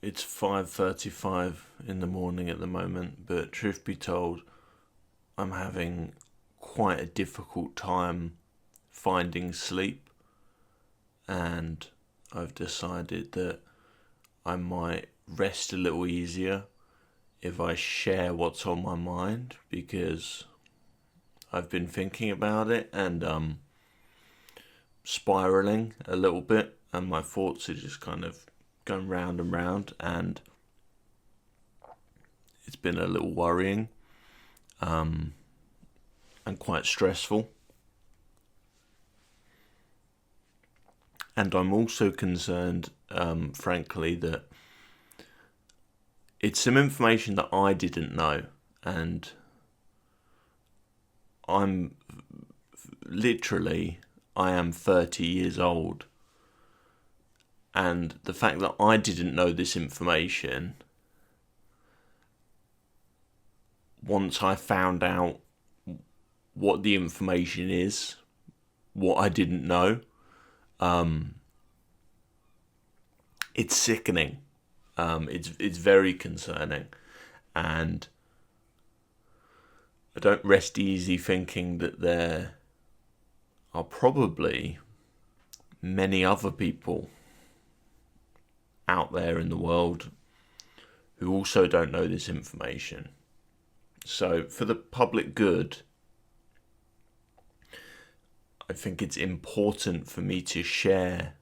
It's 5:35 in the morning at the moment, but truth be told, I'm having quite a difficult time finding sleep, and I've decided that I might rest a little easier if I share what's on my mind, because I've been thinking about it and spiraling a little bit, and my thoughts are just kind of going round and round, and it's been a little worrying and quite stressful. And I'm also concerned, frankly, that it's some information that I didn't know, and I'm literally, I am 30 years old, and the fact that I didn't know this information, once I found out what the information is, what I didn't know, it's sickening. It's very concerning, and I don't rest easy thinking that there are probably many other people out there in the world who also don't know this information. So for the public good, I think it's important for me to share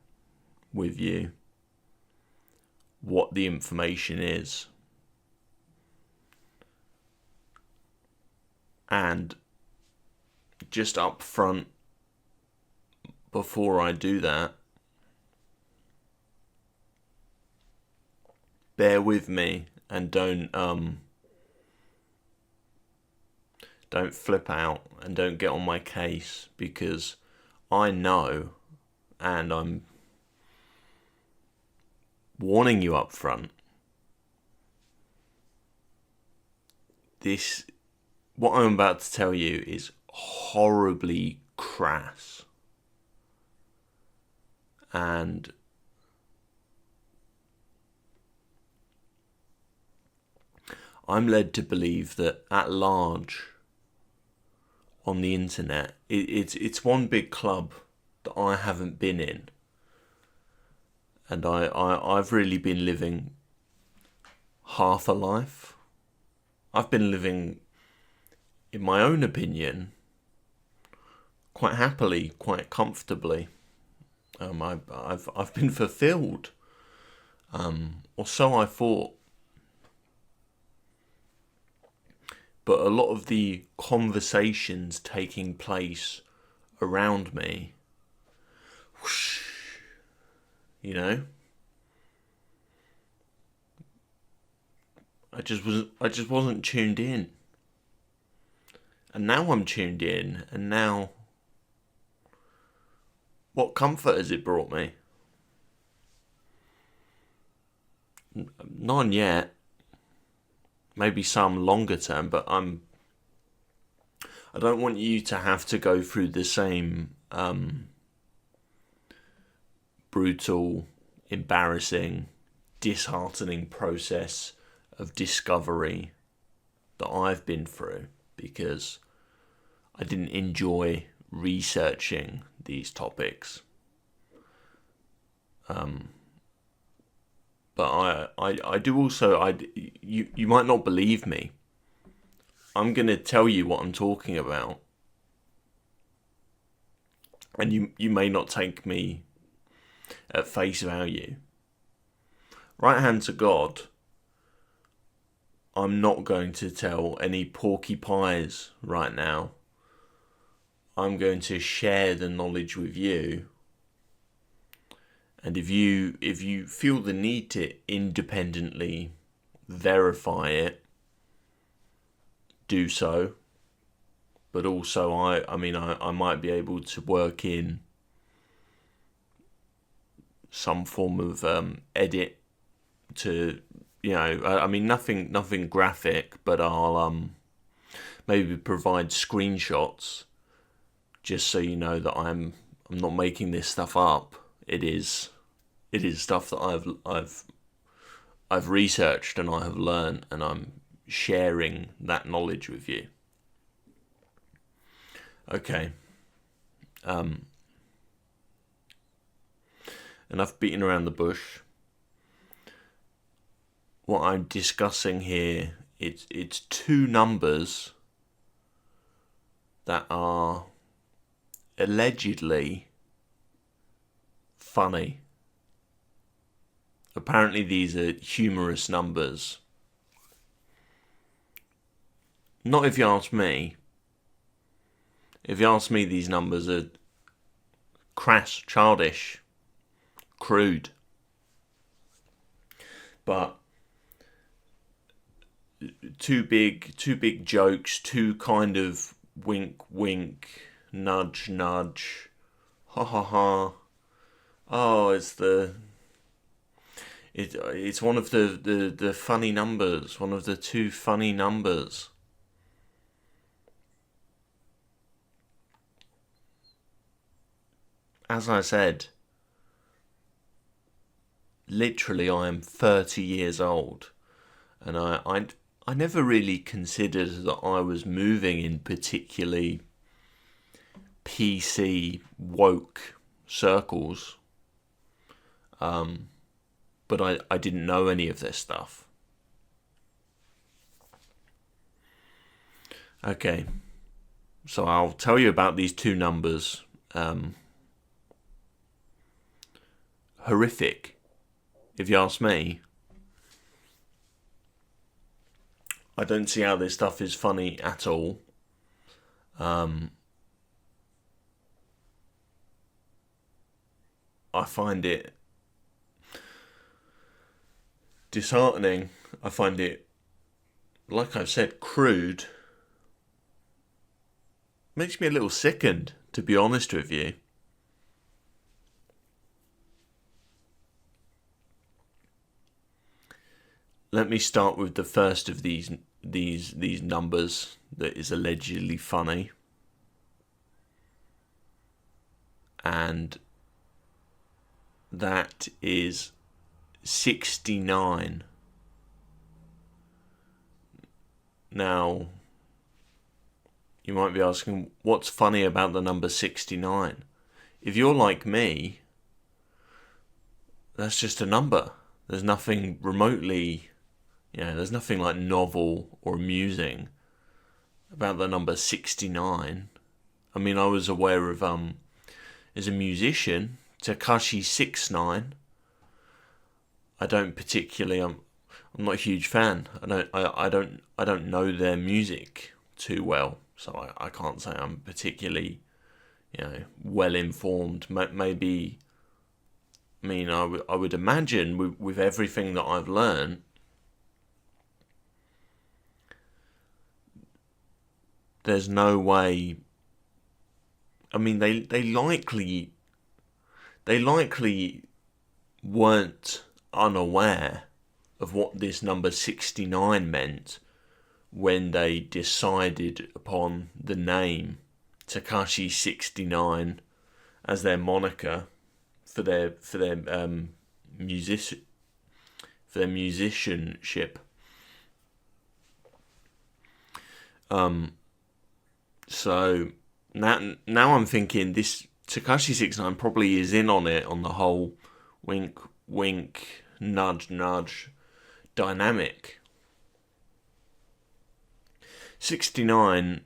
with you what the information is. And just up front, before I do that, bear with me and don't flip out and don't get on my case, because I know, and I'm warning you up front, what I'm about to tell you is horribly crass, and I'm led to believe that at large on the internet, it's one big club that I haven't been in, and I've really been living half a life. I've been living, in my own opinion, quite happily, quite comfortably. I've been fulfilled, or so I thought. But a lot of the conversations taking place around me, whoosh, I just wasn't tuned in. And now I'm tuned in, and now what comfort has it brought me? None yet. Maybe some longer term, but I don't want you to have to go through the same brutal, embarrassing, disheartening process of discovery that I've been through, because I didn't enjoy researching these topics. But I do also, you might not believe me. I'm going to tell you what I'm talking about. And you may not take me at face value. Right hand to God, I'm not going to tell any porky pies right now. I'm going to share the knowledge with you. And if you feel the need to independently verify it, do so. But also, I might be able to work in some form of edit to, nothing graphic, but I'll maybe provide screenshots, just so you know that I'm not making this stuff up. It is stuff that I've researched and I have learned, and I'm sharing that knowledge with you. Okay. Enough beating around the bush. What I'm discussing here, it's two numbers that are allegedly funny. Apparently these are humorous numbers. Not if you ask me. If you ask me, these numbers are crass, childish, crude. But two big jokes, two kind of wink, wink, nudge, nudge, ha ha ha. Oh, it's one of the funny numbers, one of the two funny numbers. As I said, literally I am 30 years old, and I never really considered that I was moving in particularly PC woke circles. But I didn't know any of this stuff. Okay, so I'll tell you about these two numbers. Horrific, if you ask me. I don't see how this stuff is funny at all. I find it disheartening. I find it, like I've said, crude. Makes me a little sickened, to be honest with you. Let me start with the first of these numbers that is allegedly funny. And that is 69. Now, you might be asking, what's funny about the number 69? If you're like me, that's just a number. There's nothing remotely, there's nothing like novel or amusing about the number 69. I mean, I was aware of, as a musician, Tekashi 69. I don't particularly, I'm not a huge fan. I don't know their music too well, so I can't say I'm particularly, well informed. Maybe, I mean, I would imagine with everything that I've learned, there's no way. I mean, they likely weren't unaware of what this number 69 meant when they decided upon the name Tekashi 69 as their moniker for their musicianship. So now I'm thinking this Tekashi 69 probably is in on it, on the whole wink wink nudge nudge dynamic. 69,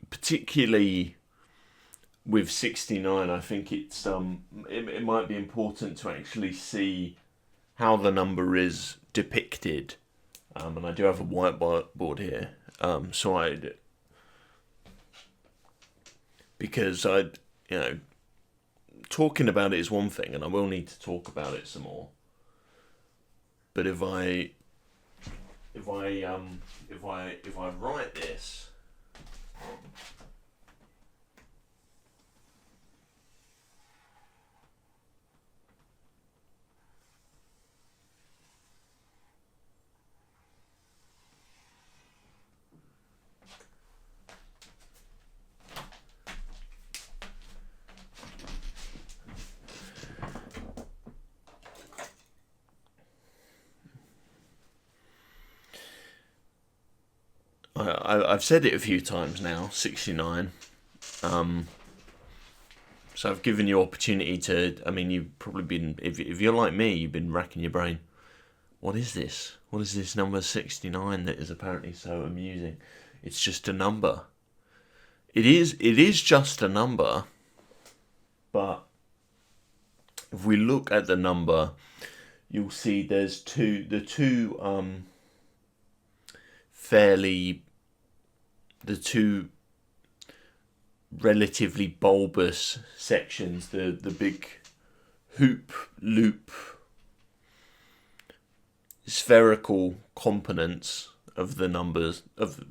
particularly with 69, I think it's it might be important to actually see how the number is depicted. And I do have a whiteboard here, because talking about it is one thing, and I will need to talk about it some more. But if I write this, I've said it a few times now, 69. So I've given you opportunity to, I mean, you've probably been, if you're like me, you've been racking your brain. What is this? What is this number 69 that is apparently so amusing? It's just a number. It is just a number, but if we look at the number, you'll see there's the two relatively bulbous sections, the big hoop loop spherical components of the numbers of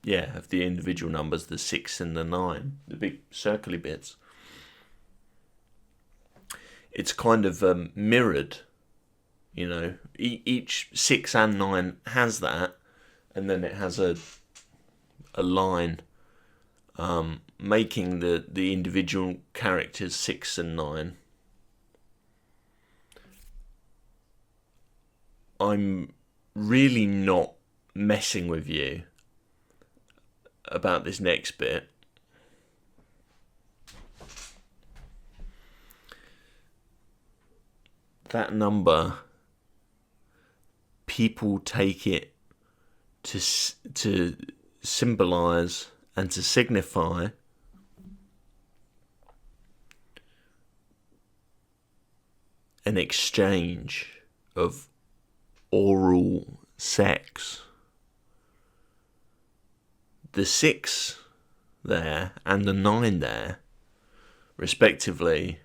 the individual numbers, the 6 and the 9, the big circly bits. It's kind of mirrored, you know. Each 6 and 9 has that, and then it has a line making the individual characters 6 and 9. I'm really not messing with you about this next bit. That number, people take it to symbolize and to signify an exchange of oral sex. The 6 there and the 9 there, respectively,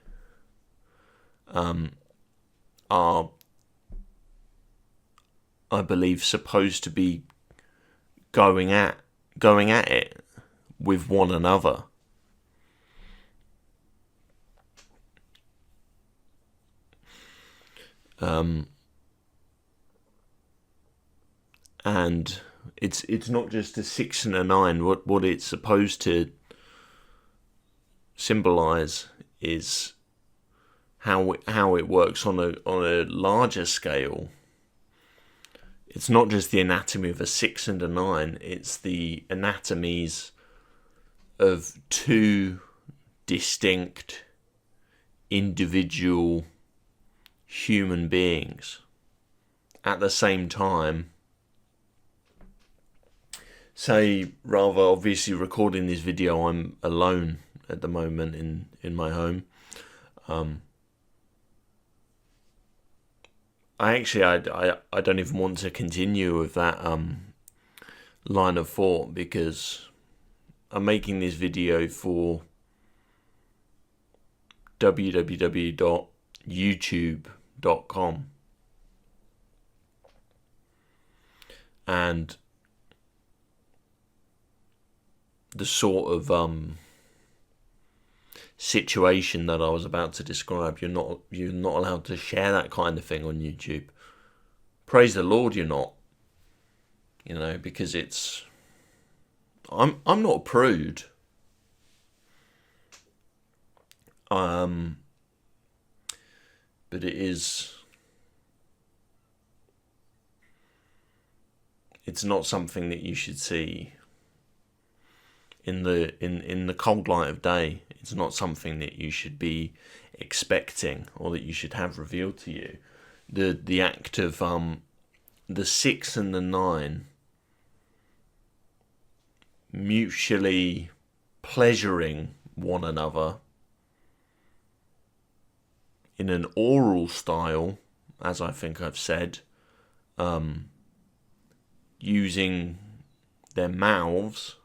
are, I believe, supposed to be going at it with one another. And it's not just a 6 and a 9. What it's supposed to symbolize is how it works on a larger scale. It's not just the anatomy of a 6 and a 9. It's the anatomies of two distinct individual human beings at the same time. Say, rather obviously recording this video, I'm alone at the moment in my home. I don't even want to continue with that line of thought, because I'm making this video for www.youtube.com, and the sort of situation that I was about to describe, you're not allowed to share that kind of thing on YouTube. Praise the Lord, you're not. You know, because it's I'm not a prude. But it's not something that you should see in the cold light of day. It's not something that you should be expecting or that you should have revealed to you. The act of the 6 and the 9 mutually pleasuring one another in an oral style, as I think I've said, using their mouths.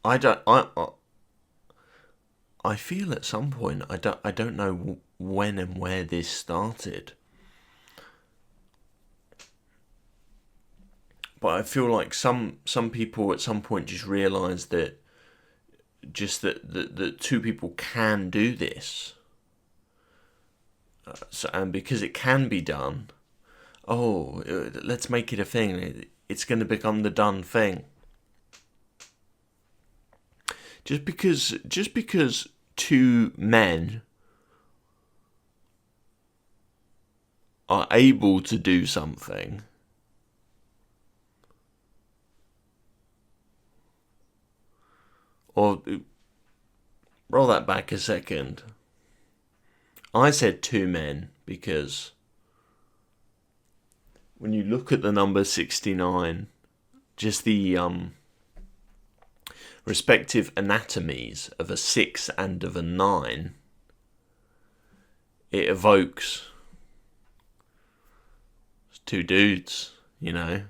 I feel at some point, I don't know when and where this started, but I feel like some people at some point just realised that that two people can do this, and because it can be done, let's make it a thing. It's going to become the done thing. Just because two men are able to do something, or roll that back a second. I said two men because when you look at the number 69, just the respective anatomies of a 6 and of a 9, it evokes two dudes, and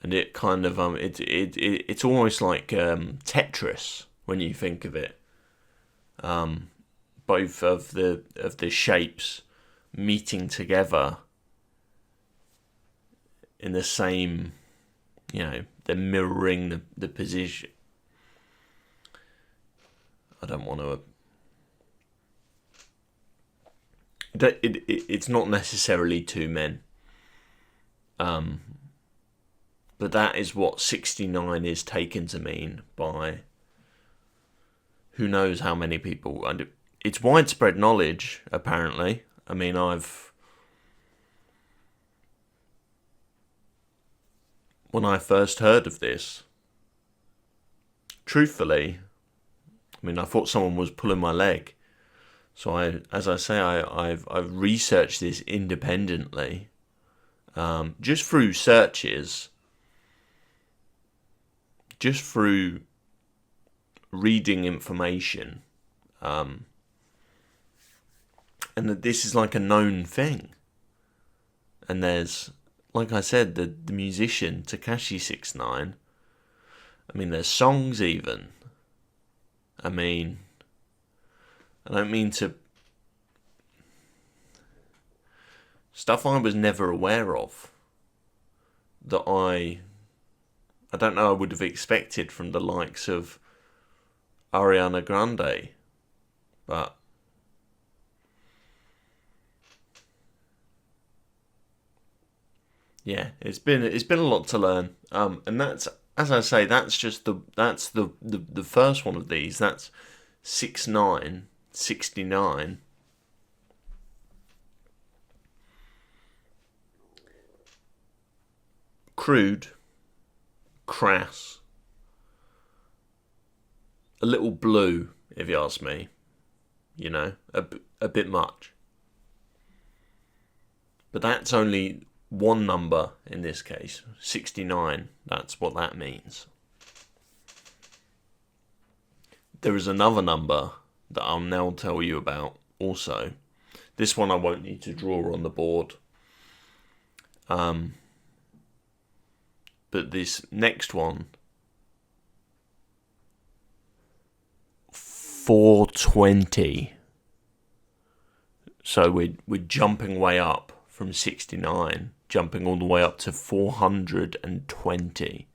it kind of it's almost like Tetris when you think of it. Both of the shapes meeting together in the same, they're mirroring the position. I don't want to. It's not necessarily two men. But that is what 69 is taken to mean by who knows how many people. And it's widespread knowledge, apparently. I mean, when I first heard of this, truthfully, I thought someone was pulling my leg. So I've researched this independently, just through searches, just through reading information, and that this is like a known thing. And there's, like I said, the musician Tekashi 69. There's songs even. I don't mean to. Stuff I was never aware of. That I don't know I would have expected from the likes of Ariana Grande. But yeah, it's been a lot to learn. And that's, as I say, that's the first one of these. That's 69. Crude, crass, a little blue, if you ask me. A bit much. But that's only one number in this case, 69. That's what that means. There is another number that I'll now tell you about also. This one I won't need to draw on the board. But this next one, 420. So we're jumping way up from 69, jumping all the way up to 420.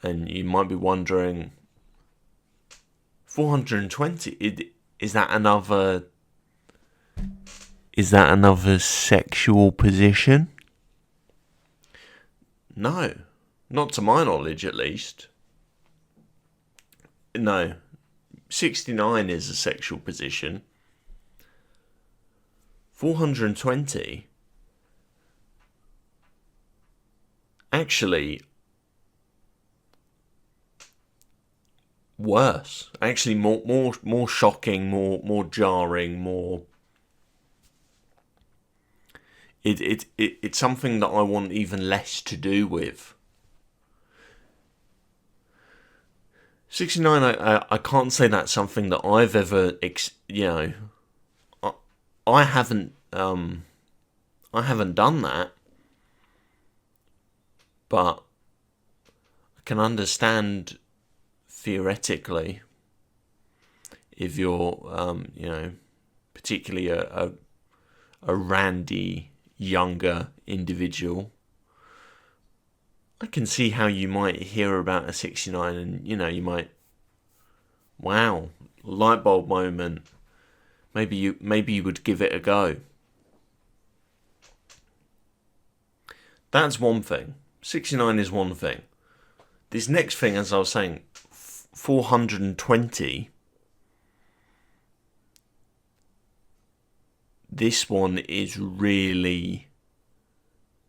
And you might be wondering, 420, is that another sexual position? No, not to my knowledge at least. No, 69 is a sexual position. 420, actually, worse. Actually, more shocking, more jarring, more. It's something that I want even less to do with. 69, I can't say that's something that I've ever, I haven't done that, but I can understand theoretically if you're, particularly a randy younger individual. I can see how you might hear about a 69 and, you might, wow, light bulb moment. Maybe you would give it a go. That's one thing. 69 is one thing. this next thing, as I was saying, 420. This one is really.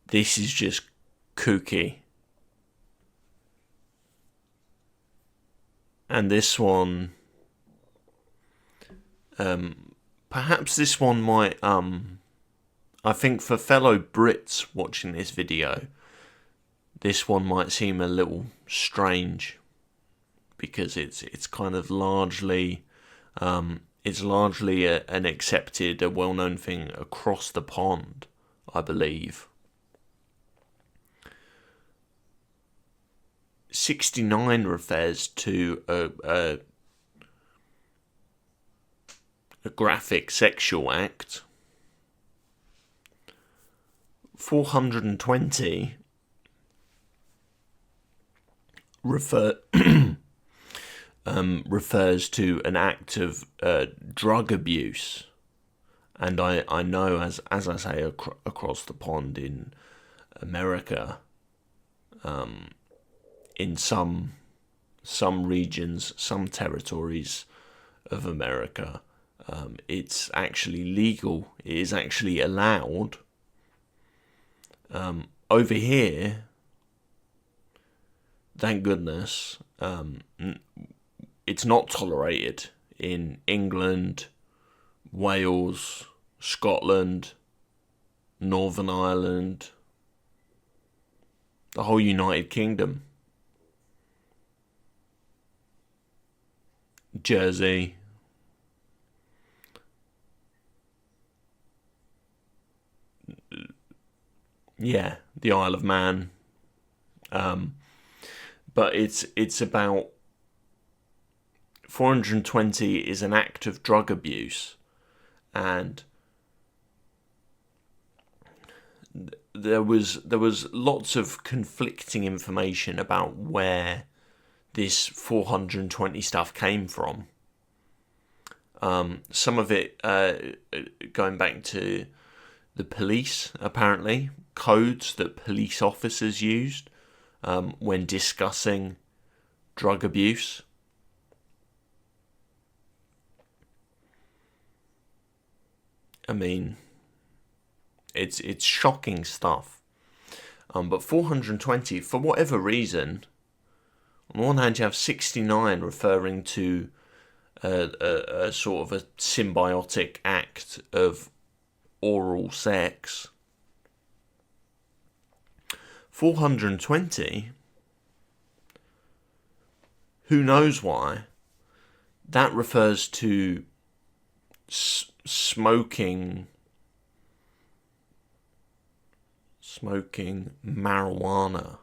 This is just kooky. And this one, perhaps this one might, I think for fellow Brits watching this video, this one might seem a little strange, because it's kind of largely, an accepted, a well-known thing across the pond, I believe. 69 refers to a graphic sexual act. 420 refers to an act of drug abuse, and I know, as I say, across the pond in America, in some regions, some territories of America, it's actually legal. It is actually allowed. Over here, thank goodness, it's not tolerated in England, Wales, Scotland, Northern Ireland, the whole United Kingdom, Jersey. Yeah, the Isle of Man. But it's about 420 is an act of drug abuse, and there was lots of conflicting information about where this 420 stuff came from. Some of it going back to the police, apparently, codes that police officers used when discussing drug abuse. I mean, it's shocking stuff. But 420, for whatever reason, on the one hand you have 69 referring to a sort of a symbiotic act of oral sex. 420, who knows why, that refers to smoking marijuana,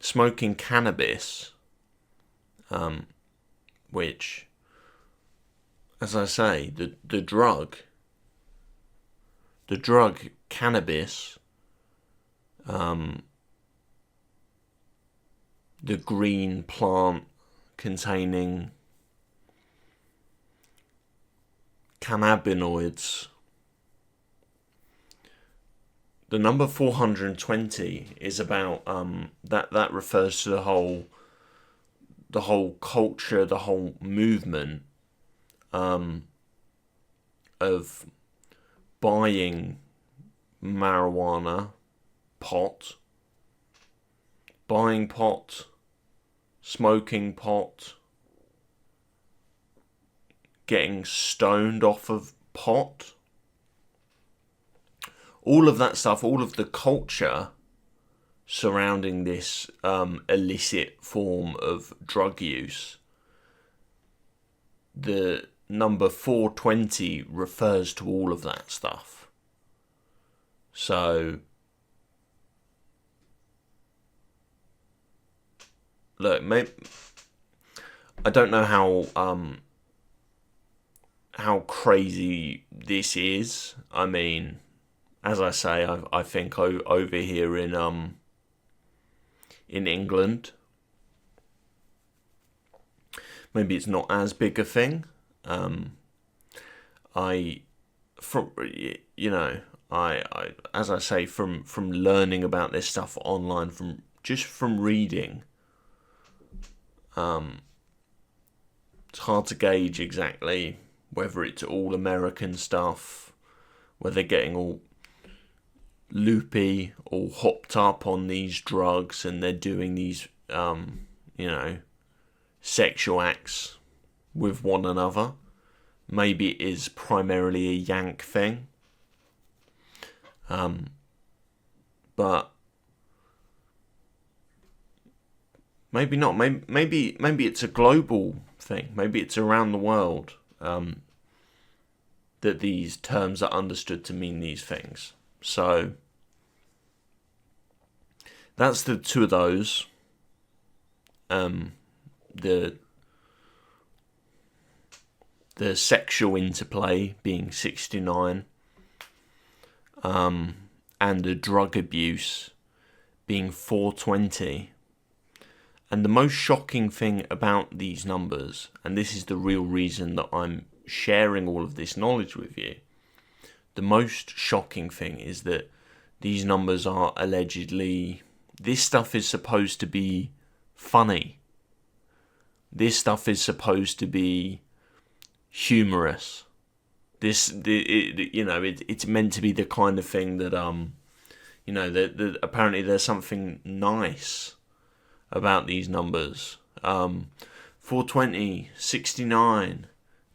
smoking cannabis, which, as I say, the drug cannabis, the green plant containing cannabinoids. The number 420 is about that refers to the whole culture, the whole movement of buying marijuana, buying pot, smoking pot, getting stoned off of pot. All of that stuff, all of the culture surrounding this illicit form of drug use, the number 420 refers to all of that stuff. So, look, maybe, I don't know how crazy this is. I mean, as I say, I think over here in England, maybe it's not as big a as I say, from learning about this stuff online, from reading, it's hard to gauge exactly whether it's all American stuff, whether they're getting all loopy, all hopped up on these drugs, and they're doing these, sexual acts with one another. Maybe it is primarily a Yank thing. But maybe not. Maybe it's a global thing. Maybe it's around the world that these terms are understood to mean these things. So that's the two of those. The sexual interplay being 69, and the drug abuse being 420. And the most shocking thing about these numbers, and this is the real reason that I'm sharing all of this knowledge with you, the most shocking thing is that these numbers are allegedly, this stuff is supposed to be funny. This stuff is supposed to be humorous. It's meant to be the kind of thing that that apparently there's something nice about these numbers. 420, 69,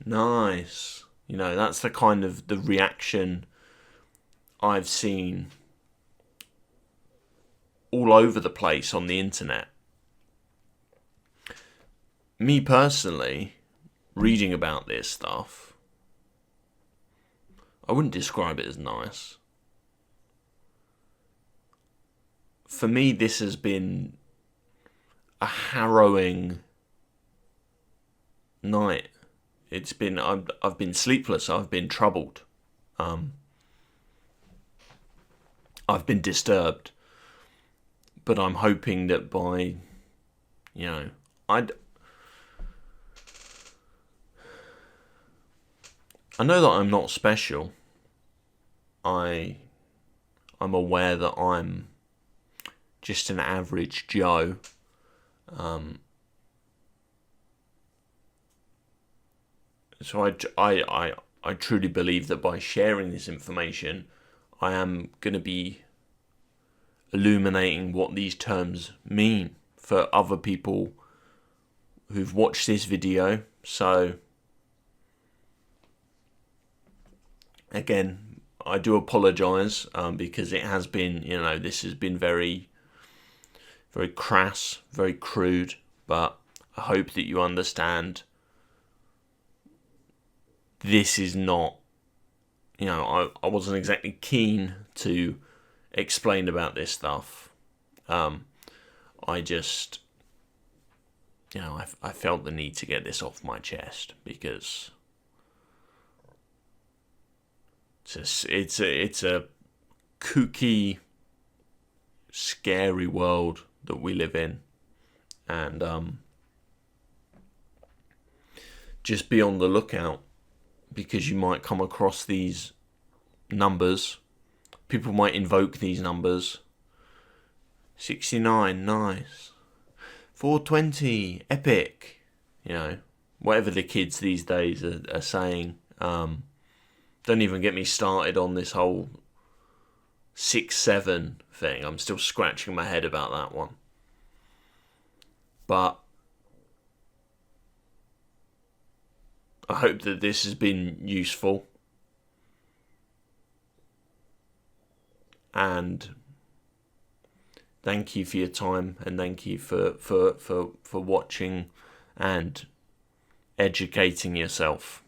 nice. That's the kind of the reaction I've seen all over the place on the internet. Me personally, reading about this stuff, I wouldn't describe it as nice. For me, this has been a harrowing night. I've been sleepless. I've been troubled. I've been disturbed. But I'm hoping that by, I know that I'm not special. I'm aware that I'm just an average Joe. So I truly believe that by sharing this information, I am going to be illuminating what these terms mean for other people who've watched this video. So again, I do apologise because it has been, this has been very, very crass, very crude, but I hope that you understand this is not, I wasn't exactly keen to explain about this stuff. I just, I felt the need to get this off my chest because it's a kooky, scary world that we live in, and just be on the lookout because you might come across these numbers. People might invoke these numbers. 69, nice. 420, epic. Whatever the kids these days are saying. Don't even get me started on this whole 6-7 thing. I'm still scratching my head about that one. But I hope that this has been useful. And thank you for your time, and thank you for watching and educating yourself.